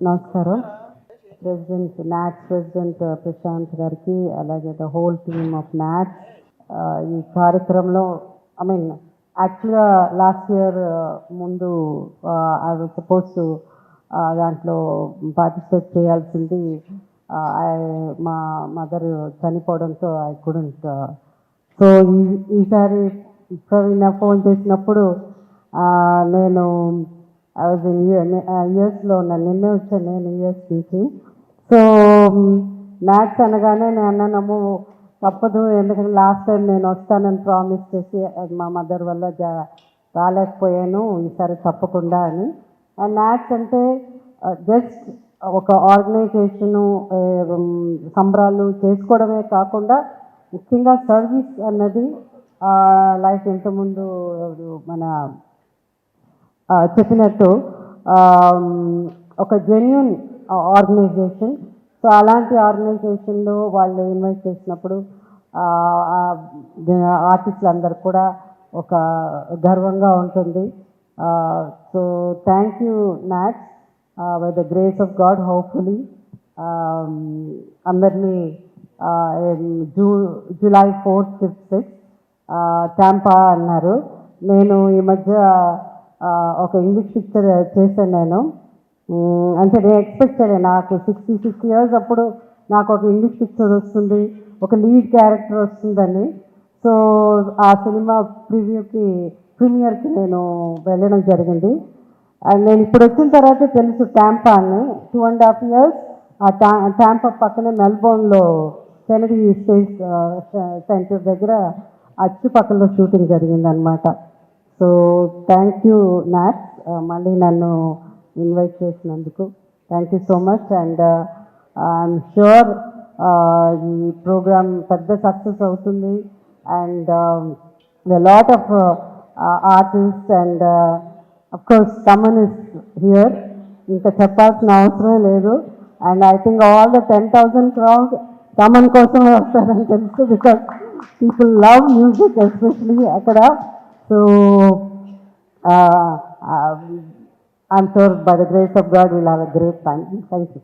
నమస్కారం. President NATS president Prashant గారికి, అలాగే the whole team of NATS ఈ కార్యక్రమంలో యాక్చువల్గా లాస్ట్ ఇయర్ ముందు ఐ వాజ్ సపోజ్ టు దాంట్లో పార్టిసిపేట్ చేయాల్సింది. మా మదర్ చనిపోవడంతో ఐ కుడెంట్. సో ఈసారి ప్రవీణ ఫోన్ చేసినప్పుడు నేను ఐ వాజ్ యూఎస్లో ఉన్నాను. నిన్నే వచ్చాను నేను యూఎస్ నుంచి. సో మ్యాథ్స్ అనగానే నేను అన్నాను తప్పదు, ఎందుకంటే లాస్ట్ టైం నేను వస్తానని ప్రామిస్ చేసి మా మదర్ వల్ల రాలేకపోయాను, ఈసారి తప్పకుండా అని. అండ్ మ్యాథ్స్ అంటే జస్ట్ ఒక ఆర్గనైజేషను సంబరాలు చేసుకోవడమే కాకుండా ముఖ్యంగా సర్వీస్ అన్నది లైక్ ఇంతకుముందు మన చెప్పినట్టు ఒక జెన్యూన్ ఆర్గనైజేషన్. సో అలాంటి ఆర్గనైజేషన్లో వాళ్ళు ఇన్వైట్ చేసినప్పుడు ఆర్టిస్టులు అందరు కూడా ఒక గర్వంగా ఉంటుంది. So thank you NATS. By the grace of God hopefully అందరినీ July 4th, 5th, 6th Tampa అన్నారు. నేను ఈ మధ్య ఒక ఇంగ్లీష్ పిక్చర్ చేశాను నేను. అంటే నేను ఎక్స్పెక్ట్ చేయలేదు, నాకు 66 years అప్పుడు నాకు ఒక ఇంగ్లీష్ పిక్చర్ వస్తుంది, ఒక లీడ్ క్యారెక్టర్ వస్తుందని. సో ఆ సినిమా ప్రీమియర్కి నేను వెళ్ళడం జరిగింది. అండ్ నేను ఇప్పుడు వచ్చిన తర్వాత తెలుసు టాంపా అని. 2.5 years ఆ టాంపా పక్కనే మెల్బోర్న్లో కెనడీ స్పేస్ సెంటర్ దగ్గర అచ్చుపక్కలో షూటింగ్ జరిగింది అనమాట. సో థ్యాంక్ యూ నాట్స్, మళ్ళీ నన్ను ఇన్వైట్ చేసినందుకు thank you so much. And I'm sure ఈ ప్రోగ్రామ్ పెద్ద సక్సెస్ అవుతుంది. And the lot of artist and of course Thaman is here, ఇంకా చెప్పాల్సిన అవసరం లేదు. And I think all the 10,000 crowd Thaman కోసమే వస్తారని తెలుసు, because people love music especially అక్కడ. So I'm sure by the grace of God we'll have a great time. Thank you.